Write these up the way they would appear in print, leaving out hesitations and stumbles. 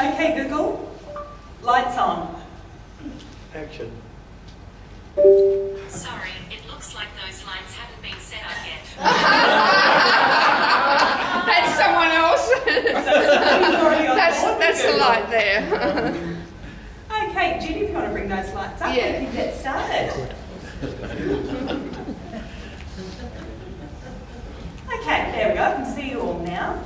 Okay, Google, lights on. Action. Sorry, it looks like those lights haven't been set up yet. That's someone else. That's the light there. Okay, Judy, if you want to bring those lights up, Yeah. we can get started. Okay, there we go. I can see you all now.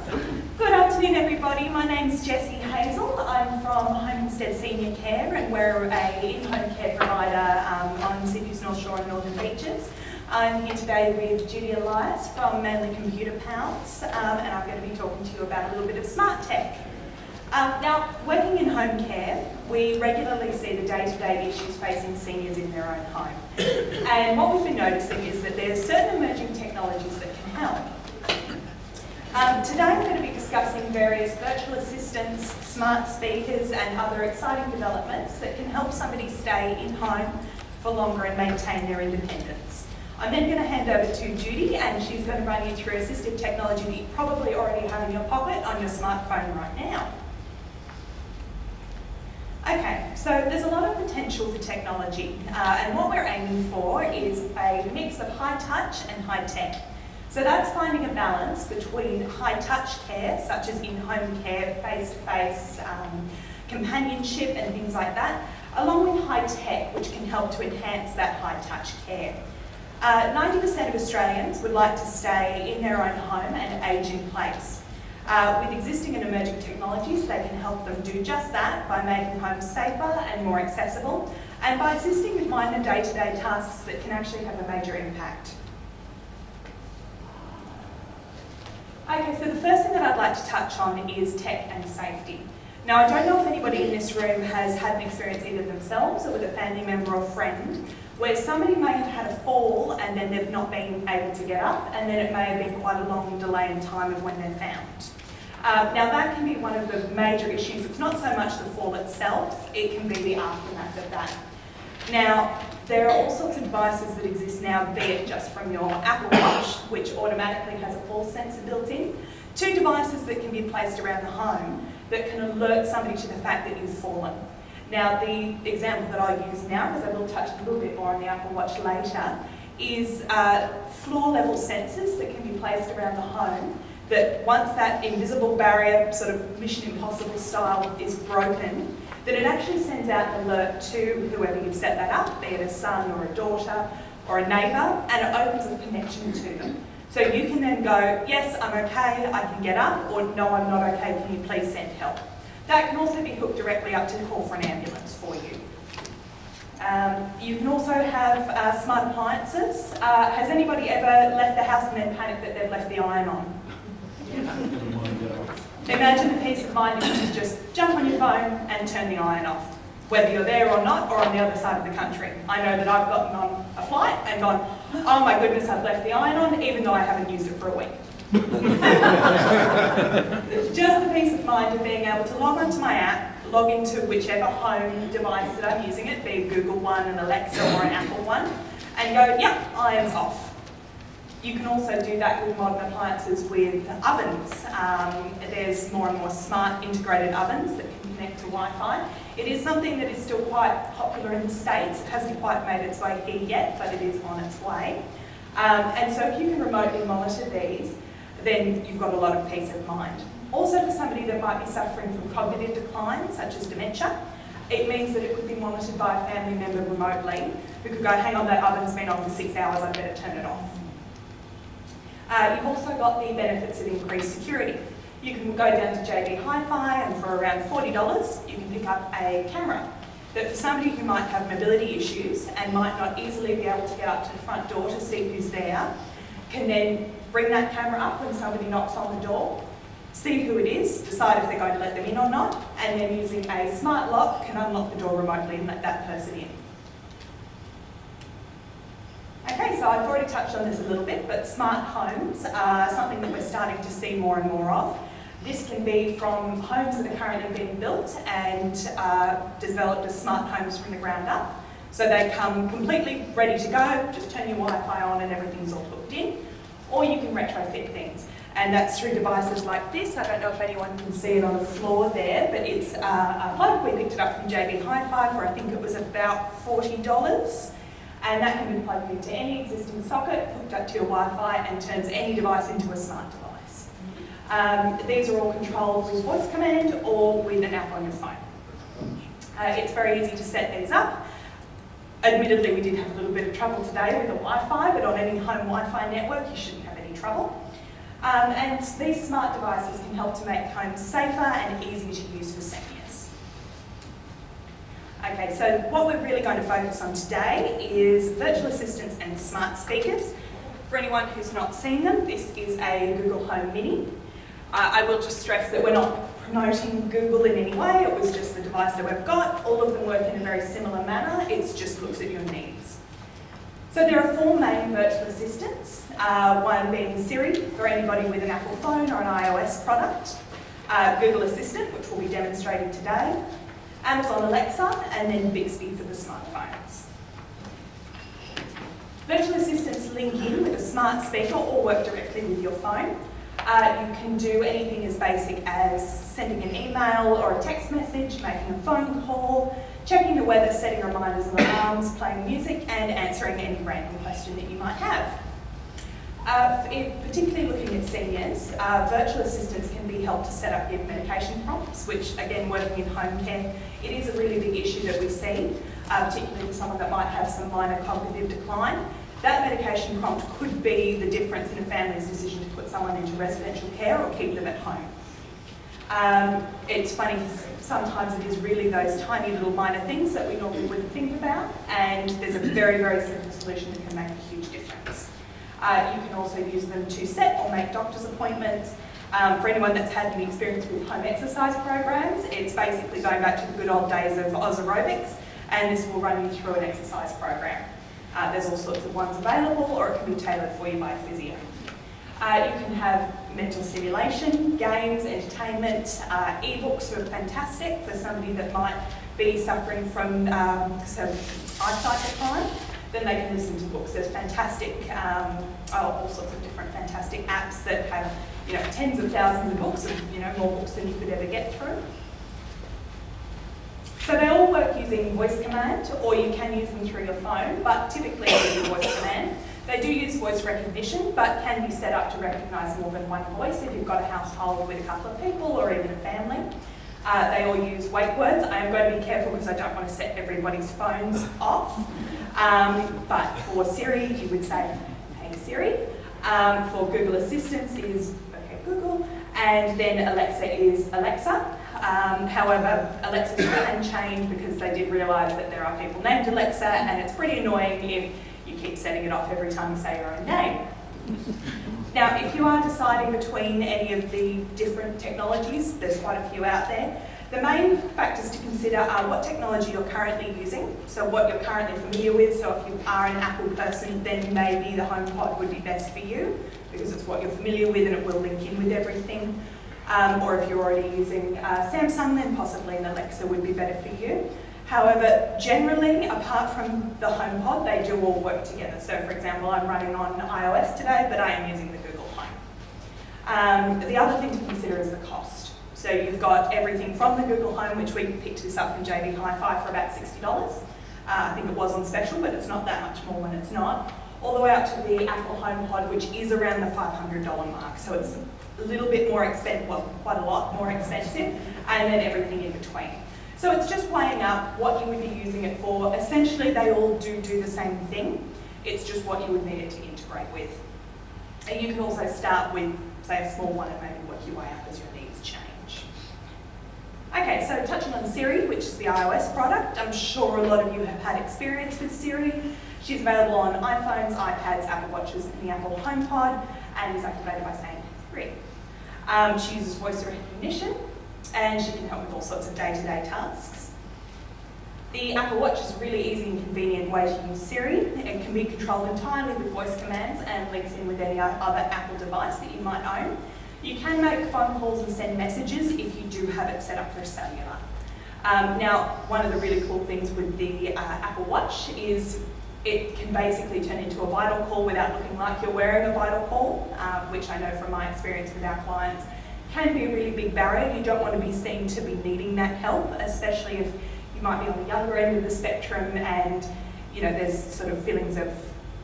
Good afternoon, everybody. My name's Jessie Hazell. I'm from Homestead Senior Care, and we're a in-home care provider on Sydney's North Shore and Northern Beaches. I'm here today with Judy Elias from Manly Computer Pals, and I'm going to be talking to you about a little bit of smart tech. Now, working in home care, we regularly see the day-to-day issues facing seniors in their own home. And what we've been noticing is that there's certain emerging technologies that can help. Today I'm going to be discussing various virtual assistants, smart speakers and other exciting developments that can help somebody stay in home for longer and maintain their independence. I'm then going to hand over to Judy, and she's going to run you through assistive technology that you probably already have in your pocket on your smartphone right now. Okay, so there's a lot of potential for technology, and what we're aiming for is a mix of high touch and high tech. So that's finding a balance between high touch care, such as in-home care, face-to-face companionship and things like that, along with high tech, which can help to enhance that high touch care. 90% of Australians would like to stay in their own home and age in place. With existing and emerging technologies, they can help them do just that by making homes safer and more accessible, and by assisting with minor day-to-day tasks that can actually have a major impact. Okay, so the first thing that I'd like to touch on is tech and safety. Now, I don't know if anybody in this room has had an experience either themselves or with a family member or friend where somebody may have had a fall and then they've not been able to get up, and then it may have been quite a long delay in time of when they're found. Now, that can be one of the major issues. It's not so much the fall itself, it can be the aftermath of that. Now, there are all sorts of devices that exist now, be it just from your Apple Watch, which automatically has a fall sensor built in, to devices that can be placed around the home that can alert somebody to the fact that you've fallen. Now, the example that I use now, because I will touch a little bit more on the Apple Watch later, is floor-level sensors that can be placed around the home that once that invisible barrier, sort of Mission Impossible style, is broken, that it actually sends out an alert to whoever you've set that up, be it a son or a daughter or a neighbour, and it opens a connection to them. So you can then go, yes, I'm okay, I can get up, or no, I'm not okay, can you please send help? That can also be hooked directly up to call for an ambulance for you. You can also have smart appliances. Has anybody ever left the house and then panicked that they've left the iron on? Imagine the peace of mind if you could just jump on your phone and turn the iron off, whether you're there or not, or on the other side of the country. I know that I've gotten on a flight and gone, oh my goodness, I've left the iron on, even though I haven't used it for a week. Just the peace of mind of being able to log onto my app, log into whichever home device that I'm using it, be a Google one, an Alexa or an Apple one, and go, yep, iron's off. You can also do that with modern appliances with ovens. There's more and more smart integrated ovens that can connect to Wi-Fi. It is something that is still quite popular in the States. It hasn't quite made its way here yet, but it is on its way. And so if you can remotely monitor these, then you've got a lot of peace of mind. Also for somebody that might be suffering from cognitive decline, such as dementia, it means that it could be monitored by a family member remotely who could go, hang on, that oven's been on for 6 hours, I'd better turn it off. You've also got the benefits of increased security. You can go down to JB Hi-Fi and for around $40 you can pick up a camera that for somebody who might have mobility issues and might not easily be able to get up to the front door to see who's there, can then bring that camera up when somebody knocks on the door, see who it is, decide if they're going to let them in or not, and then using a smart lock can unlock the door remotely and let that person in. Okay, so I've already touched on this a little bit, but smart homes are something that we're starting to see more and more of. This can be from homes that are currently being built and developed as smart homes from the ground up. So they come completely ready to go, just turn your Wi-Fi on and everything's all hooked in. Or you can retrofit things. And that's through devices like this. I don't know if anyone can see it on the floor there, but it's a plug. We picked it up from JB Hi-Fi for I think it was about $40. And that can be plugged into any existing socket, hooked up to your Wi-Fi, and turns any device into a smart device. These are all controlled with voice command or with an app on your phone. It's very easy to set these up. Admittedly, we did have a little bit of trouble today with the Wi-Fi, but on any home Wi-Fi network, you shouldn't have any trouble. And these smart devices can help to make homes safer and easier to use for seniors. Okay, so what we're really going to focus on today is virtual assistants and smart speakers. For anyone who's not seen them, this is a Google Home Mini. I will just stress that we're not promoting Google in any way. It was just the device that we've got. All of them work in a very similar manner. It just looks at your needs. So there are 4 main virtual assistants, one being Siri for anybody with an Apple phone or an iOS product, Google Assistant, which will be demonstrated today, Amazon Alexa, and then Bixby for the smartphones. Virtual assistants link in with a smart speaker or work directly with your phone. You can do anything as basic as sending an email or a text message, making a phone call, checking the weather, setting reminders and alarms, playing music, and answering any random question that you might have. Particularly looking at seniors, virtual assistants can be helped to set up your medication prompts, which again, working in home care, it is a really big issue that we see, particularly for someone that might have some minor cognitive decline. That medication prompt could be the difference in a family's decision to put someone into residential care or keep them at home. It's funny, sometimes it is really those tiny little minor things that we normally wouldn't think about, and there's a very, very simple solution that can make a huge difference. You can also use them to set or make doctor's appointments. For anyone that's had any experience with home exercise programs, it's basically going back to the good old days of Oz aerobics, and this will run you through an exercise program. There's all sorts of ones available, or it can be tailored for you by a physio. You can have mental stimulation, games, entertainment, ebooks are fantastic for somebody that might be suffering from some eyesight decline. Then they can listen to books. There's fantastic, all sorts of different fantastic apps that have, tens of thousands of books, more books than you could ever get through. So they all work using voice command, or you can use them through your phone, but typically they use voice command. They do use voice recognition, but can be set up to recognise more than one voice if you've got a household with a couple of people or even a family. They all use wake words. I am going to be careful because I don't want to set everybody's phones off. But for Siri, you would say, "Hey Siri." For Google Assistants is, "Okay Google," and then Alexa is Alexa. However, Alexa can change because they did realise that there are people named Alexa, and it's pretty annoying if you keep setting it off every time you say your own name. Now, if you are deciding between any of the different technologies, there's quite a few out there, the main factors to consider are what technology you're currently using, so what you're currently familiar with. So if you are an Apple person, then maybe the HomePod would be best for you because it's what you're familiar with and it will link in with everything. Or if you're already using Samsung, then possibly an Alexa would be better for you. However, generally, apart from the HomePod, they do all work together. So for example, I'm running on iOS today, but I am using the Google Home. The other thing to consider is the cost. So you've got everything from the Google Home, which we picked this up from JB Hi-Fi for about $60. I think it was on special, but it's not that much more when it's not. All the way up to the Apple HomePod, which is around the $500 mark. So it's a little bit more expensive, well, quite a lot more expensive, and then everything in between. So it's just weighing up what you would be using it for. Essentially, they all do the same thing. It's just what you would need it to integrate with. And you can also start with, say, a small one and maybe work your way up as your needs change. Okay, so touching on Siri, which is the iOS product, I'm sure a lot of you have had experience with Siri. She's available on iPhones, iPads, Apple Watches, and the Apple HomePod, and is activated by saying Siri. She uses voice recognition, and she can help with all sorts of day-to-day tasks. The Apple Watch is a really easy and convenient way to use Siri. It can be controlled entirely with voice commands and links in with any other Apple device that you might own. You can make phone calls and send messages if you do have it set up for cellular. Now, one of the really cool things with the Apple Watch is It can basically turn into a vital call without looking like you're wearing a vital call, which I know from my experience with our clients can be a really big barrier. You don't want to be seen to be needing that help, especially if you might be on the younger end of the spectrum and there's sort of feelings of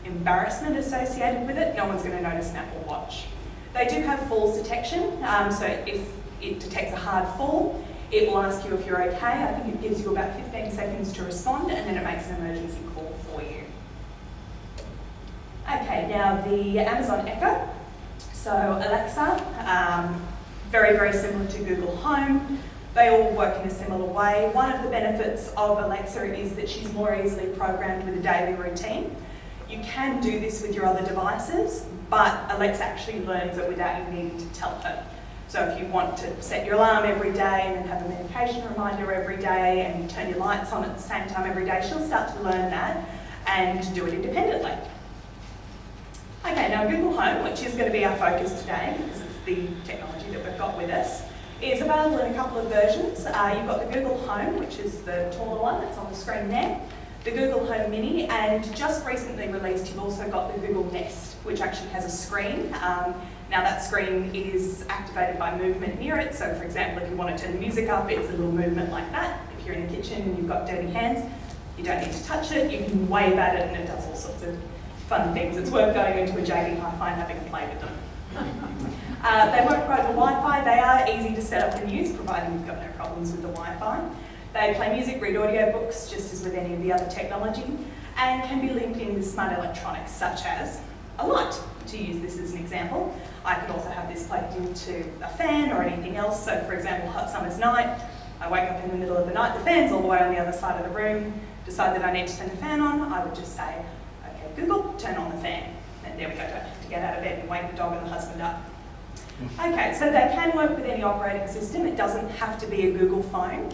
embarrassment associated with it. No one's going to notice an Apple Watch. They do have falls detection, so if it detects a hard fall, it will ask you if you're okay. I think it gives you about 15 seconds to respond, and then it makes an emergency call for you. Okay, now the Amazon Echo. So Alexa, very, very similar to Google Home. They all work in a similar way. One of the benefits of Alexa is that she's more easily programmed with a daily routine. You can do this with your other devices, but Alexa actually learns it without you needing to tell her. So if you want to set your alarm every day and then have a medication reminder every day and turn your lights on at the same time every day, she'll start to learn that and do it independently. Okay, now Google Home, which is going to be our focus today because it's the technology that we've got with us, is available in a couple of versions. You've got the Google Home, which is the taller one that's on the screen there, the Google Home Mini, and just recently released you've also got the Google Nest, which actually has a screen. Now that screen is activated by movement near it, so for example if you want to turn the music up, it's a little movement like that. If you're in the kitchen and you've got dirty hands, you don't need to touch it, you can wave at it and it does all sorts of fun things. It's worth going into a JD Hi-Fi and having a play with them. They work right with Wi-Fi. They are easy to set up and use, providing you've got no problems with the Wi-Fi. They play music, read audiobooks, just as with any of the other technology, and can be linked in with smart electronics, such as a light, to use this as an example. I could also have this plugged into a fan or anything else. So for example, hot summer's night, I wake up in the middle of the night, the fan's all the way on the other side of the room, decide that I need to turn the fan on, I would just say, okay, Google, turn on the fan. And there we go, don't have to get out of bed and wake the dog and the husband up. Okay, so they can work with any operating system. It doesn't have to be a Google phone.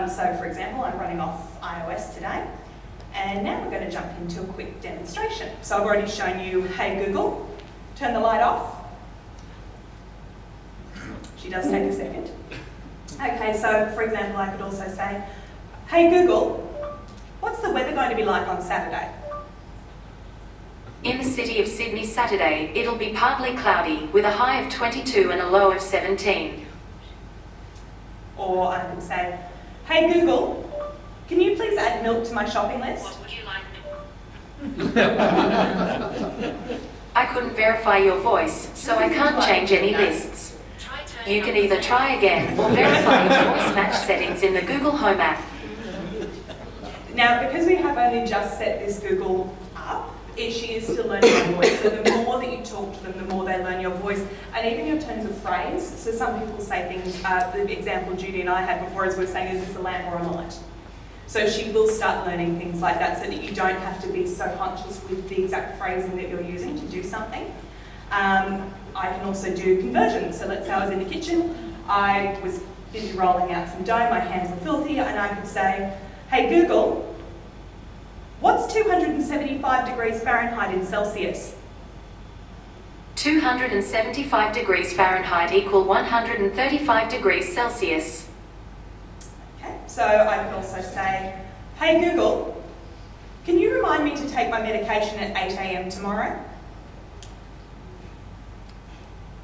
So for example, I'm running off iOS today. And now we're going to jump into a quick demonstration. So I've already shown you, hey Google, turn the light off. She does take a second. Okay, so for example, I could also say, hey Google, what's the weather going to be like on Saturday? In the city of Sydney Saturday, it'll be partly cloudy, with a high of 22 and a low of 17. Or I could say, hey Google, can you please add milk to my shopping list? What would you like? I couldn't verify your voice, so I can't change any lists. You can either try again or verify your voice match settings in the Google Home app. Now, because we have only just set this Google up, she is still learning your voice. So the more that you talk to them, the more they learn your voice, and even your turns of phrase. So some people say things, the example Judy and I had before is we're saying, is this a lamp or a light? So she will start learning things like that so that you don't have to be so conscious with the exact phrasing that you're using to do something. I can also do conversions. So let's say I was in the kitchen, I was busy rolling out some dough, my hands were filthy, and I could say, hey Google, what's 275 degrees Fahrenheit in Celsius? 275 degrees Fahrenheit equal 135 degrees Celsius. Okay, so I could also say, hey Google, can you remind me to take my medication at 8 a.m. tomorrow?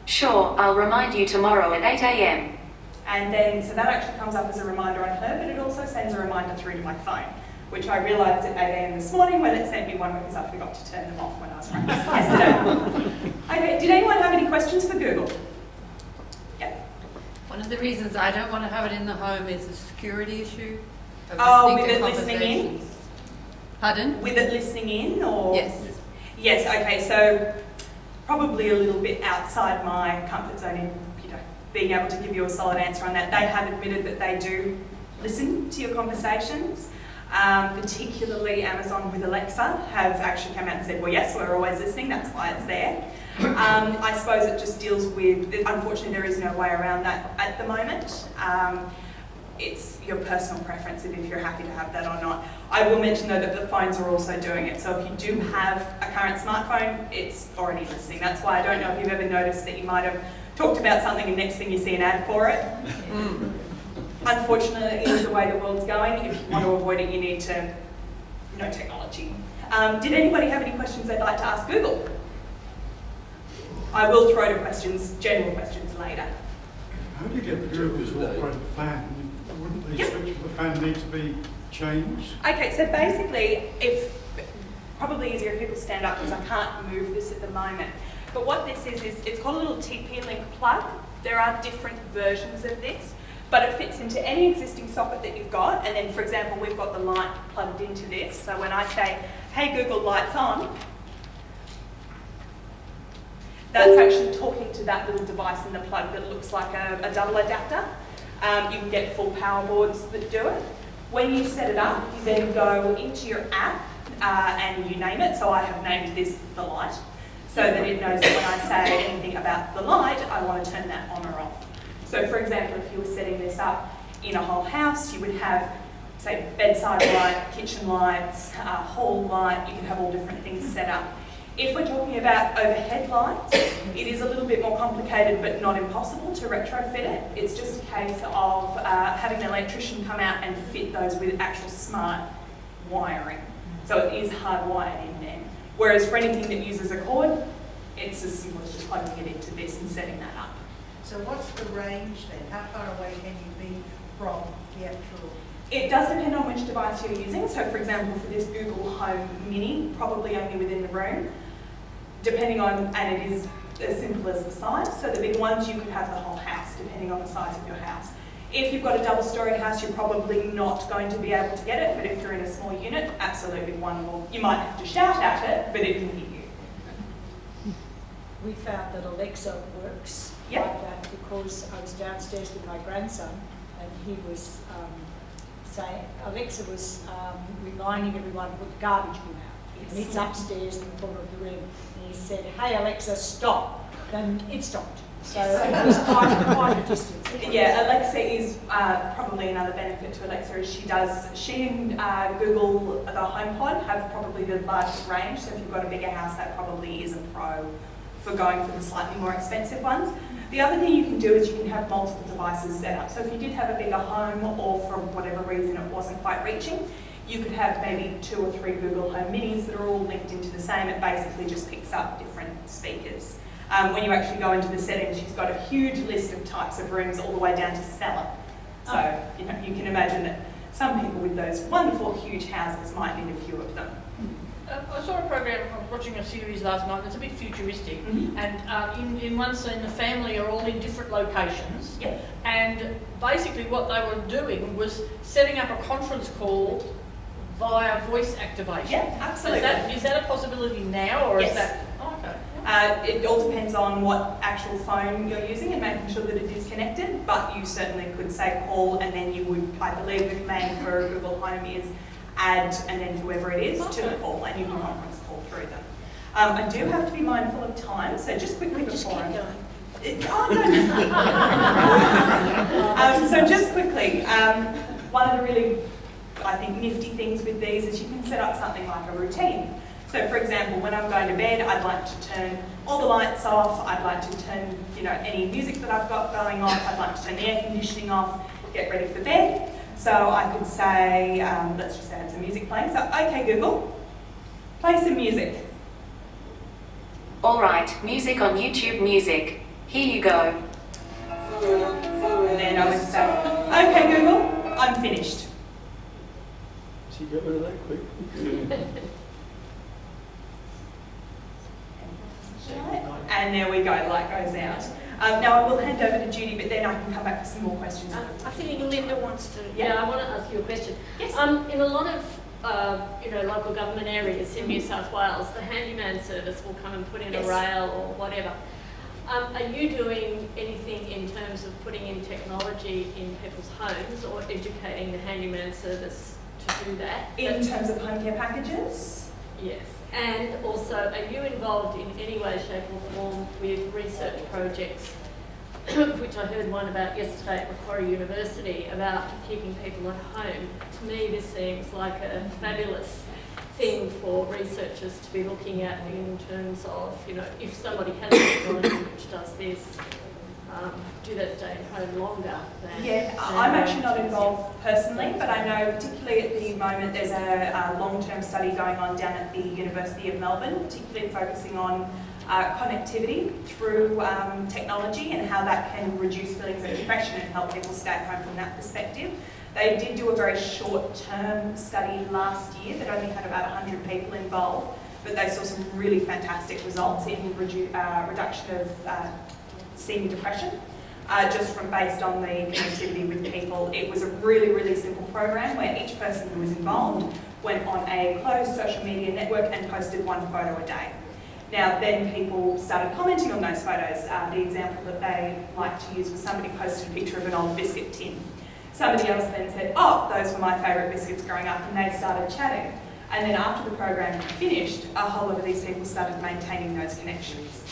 Sure, I'll remind you tomorrow at 8 a.m. And then, so that actually comes up as a reminder on her, but it also sends a reminder through to my phone, which I realised at 8 a.m. this morning when it sent me one because I forgot to turn them off when I was practicing yesterday. Okay, did anyone have any questions for Google? Yeah. One of the reasons I don't want to have it in the home is a security issue. Oh, with it listening in? Pardon? With it listening in, or? Yes. Yes, okay, so probably a little bit outside my comfort zone in, being able to give you a solid answer on that. They have admitted that they do listen to your conversations. Particularly Amazon with Alexa have actually come out and said, well, yes, we're always listening, that's why it's there. I suppose it just deals with, unfortunately there is no way around that at the moment. It's your personal preference if you're happy to have that or not. I will mention though that the phones are also doing it, so if you do have a current smartphone, it's already listening. That's why I don't know if you've ever noticed that you might have talked about something and next thing you see an ad for it. Unfortunately, it is the way the world's going. If you want to avoid it, you need to no technology. Did anybody have any questions they'd like to ask Google? I will throw to questions, general questions later. How do you get Google to operate the fan? Wouldn't the switch for the fan need to be changed? Okay, so basically, probably easier if people stand up because I can't move this at the moment. But what this is it's called a little TP-Link plug. There are different versions of this, but it fits into any existing socket that you've got. And then, for example, we've got the light plugged into this. So when I say, hey Google, lights on, that's actually talking to that little device in the plug that looks like a double adapter. You can get full power boards that do it. When you set it up, you then go into your app and you name it. So I have named this the light, so that it knows that when I say anything about the light, I want to turn that on or off. So for example, if you were setting this up in a whole house, you would have, say, bedside light, kitchen lights, hall light. You can have all different things set up. If we're talking about overhead lights, it is a little bit more complicated but not impossible to retrofit it. It's just a case of having an electrician come out and fit those with actual smart wiring. So it is hardwired in there. Whereas for anything that uses a cord, it's as simple as just plugging it into this and setting that up. So what's the range then? How far away can you be from the actual? It does depend on which device you're using. So for example, for this Google Home Mini, probably only within the room, depending on, and it is as simple as the size. So the big ones, you could have the whole house, depending on the size of your house. If you've got a double-storey house, you're probably not going to be able to get it, but if you're in a small unit, absolutely wonderful. You might have to shout at it, but it can hear you. We found that Alexa works Yep. like that because I was downstairs with my grandson and he was saying, Alexa was reminding everyone to put the garbage bin out. Yes. And it's upstairs in the corner of the room. And he said, hey Alexa, stop. Then it stopped. So it was quite a distance. Yeah, Alexa is probably another benefit to Alexa is she and Google, the HomePod, have probably the largest range. So if you've got a bigger house, that probably is a pro for going for the slightly more expensive ones. The other thing you can do is you can have multiple devices set up. So if you did have a bigger home or for whatever reason it wasn't quite reaching, you could have maybe 2 or 3 Google Home Minis that are all linked into the same. It basically just picks up different speakers. When you actually go into the settings, she's got a huge list of types of rooms all the way down to cellar. So you can imagine that some people with those wonderful huge houses might need a few of them. I saw a program, I was watching a series last night that's a bit futuristic, and in one scene the family are all in different locations, Yep. and basically what they were doing was setting up a conference call via voice activation. Yeah, absolutely. Is that a possibility now, or Yes. is that... Oh, okay. It all depends on what actual phone you're using and making sure that it is connected, but you certainly could say call, and then you would, I believe the command for Google Home is add and then whoever it is to the call, and you can conference call through them. I do have to be mindful of time, so just quickly before I'm going. So just quickly, one of the really, I think, nifty things with these is you can set up something like a routine. So for example, when I'm going to bed, I'd like to turn all the lights off, I'd like to turn any music that I've got going off, I'd like to turn the air conditioning off, get ready for bed. So I could say, let's just add some music playing. So, okay Google, play some music. All right, music on YouTube Music. Here you go. And then I would say, okay Google, I'm finished. She got rid of that quick. And there we go, light goes out. Now I will hand over to Judy, but then I can come back for some more questions. I think Linda wants to. Yeah. I want to ask you a question. Yes. In a lot of local government areas in New South Wales, the handyman service will come and put in Yes. a rail or whatever. Are you doing anything in terms of putting in technology in people's homes or educating the handyman service to do that? In terms of home care packages? Yes. And also, are you involved in any way, shape or form with research projects, which I heard one about yesterday at Macquarie University, about keeping people at home? To me, this seems like a fabulous thing for researchers to be looking at in terms of, if somebody has technology which does this, do they stay at home longer than? Yeah, I'm actually not involved personally, but I know particularly at the moment there's a long-term study going on down at the University of Melbourne, particularly focusing on connectivity through technology and how that can reduce feelings of depression and help people stay at home from that perspective. They did do a very short-term study last year that only had about 100 people involved, but they saw some really fantastic results in reduction of senior depression, just from based on the connectivity with people. It was a really, really simple program where each person who was involved went on a closed social media network and posted one photo a day. Now, then people started commenting on those photos. The example that they liked to use was somebody posted a picture of an old biscuit tin. Somebody else then said, oh, those were my favourite biscuits growing up, and they started chatting. And then after the program had finished, a whole lot of these people started maintaining those connections.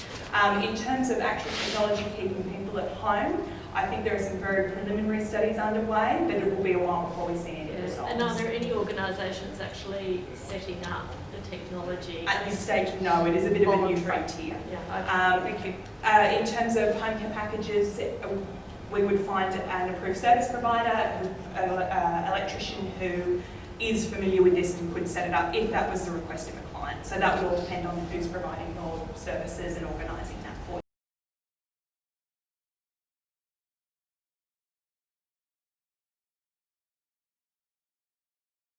In terms of actual technology keeping people at home, I think there are some very preliminary studies underway, but it will be a while before we see any results. And are there any organisations actually setting up the technology? At this stage, no, it is a bit of a new frontier. Yeah, okay. Thank you. In terms of home care packages, we would find an approved service provider, an electrician who is familiar with this and could set it up if that was the request of a client. So that would all depend on who's providing your services and organising that for you.